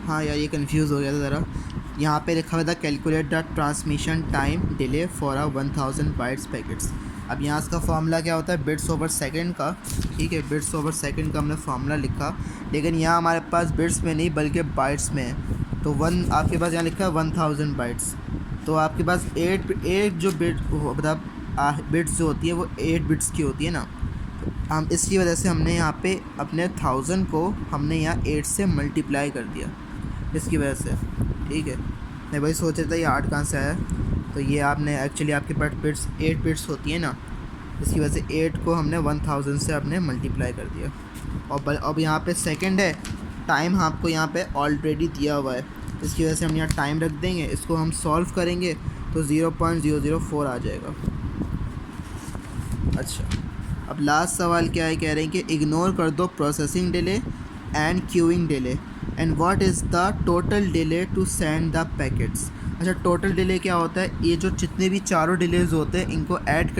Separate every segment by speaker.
Speaker 1: हाँ यार, ये कंफ्यूज हो गया था ज़रा। यहाँ पे लिखा हुआ था calculate the transmission time delay for a 1000 bytes packets. अब यहाँ इसका फार्मूला क्या होता है, बिट्स ओवर सेकंड का। ठीक है, बिट्स ओवर सेकंड का हमने फार्मूला लिखा, लेकिन यहाँ हमारे पास बिट्स में नहीं बल्कि बाइट्स में है। तो आपके पास यहाँ लिखा है 1000 बाइट्स, तो आपके पास एट जो मतलब बिट्स जो होती है वो 8 बिट्स की होती है ना। तो हम इसकी वजह से हमने यहाँ पे अपने 1000 को हमने यहाँ 8 से मल्टीप्लाई कर दिया, इसकी वजह से। ठीक है, मैं वही सोच रहा था ये 8 कहाँ से आया। तो ये आपने एक्चुअली आपके पास बिट्स 8 बिट्स होती है ना, इसकी वजह से 8 को हमने 1000 से आपने मल्टीप्लाई कर दिया। और अब यहाँ पे सेकंड है, टाइम आपको यहाँ पे ऑलरेडी दिया हुआ है, इसकी वजह से हम यहाँ टाइम रख देंगे। इसको हम सॉल्व करेंगे तो 0.004 आ जाएगा। अच्छा, अब लास्ट सवाल क्या है, कह रहे हैं कि इग्नोर कर दो processing delay and queuing delay and what is the total delay to send the packets. अच्छा, टोटल डिले क्या होता है, ये जो जितने भी चारों डिलेज होते हैं इनको ऐड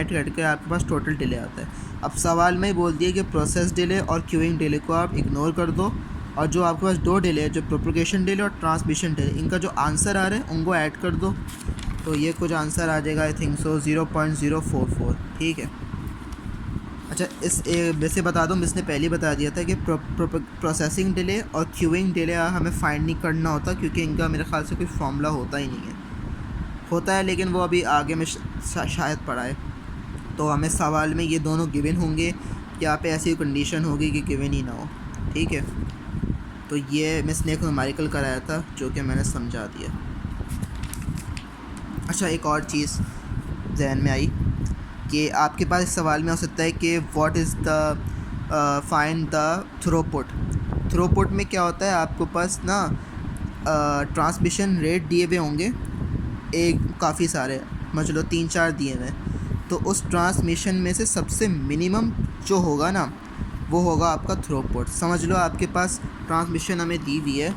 Speaker 1: करके आपके पास टोटल डिले आता है। अब सवाल में ही बोल दिया कि प्रोसेस डिले और क्यूइंग डिले को आप इग्नोर कर दो, और जो आपके पास दो डिले है, जो प्रोपगेशन डिले और ट्रांसमिशन डिले, इनका जो आंसर आ रहा है उनको ऐड कर दो। तो ये कुछ आंसर आ जाएगा, आई थिंक सो 0.044। ठीक है। अच्छा, वैसे बता दूँ, इसने पहले ही बता दिया था कि प्रोसेसिंग डिले और क्यूइंग डिले हमें फाइंड नहीं करना होता, क्योंकि इनका मेरे ख्याल से कोई फॉर्मूला होता ही नहीं है। होता है लेकिन वो अभी आगे में शायद पड़ा है। तो हमें सवाल में ये दोनों गिवन होंगे, यहाँ पे ऐसी कंडीशन होगी कि गिवन ही ना हो। ठीक है, तो ये मिस ने एक न्यूमेरिकल कराया था जो कि मैंने समझा दिया। अच्छा, एक और चीज़ जहन में आई कि आपके पास इस सवाल में हो सकता है कि what is the find the throughput. Throughput में क्या होता है, आपके पास ना ट्रांसमिशन रेट दिए हुए होंगे, एक काफ़ी सारे, समझ लो 3-4 दिए हुए हैं। तो उस ट्रांसमिशन में से सबसे मिनिमम जो होगा ना, वो होगा आपका थ्रूपुट। समझ लो आपके पास ट्रांसमिशन हमें दी हुई है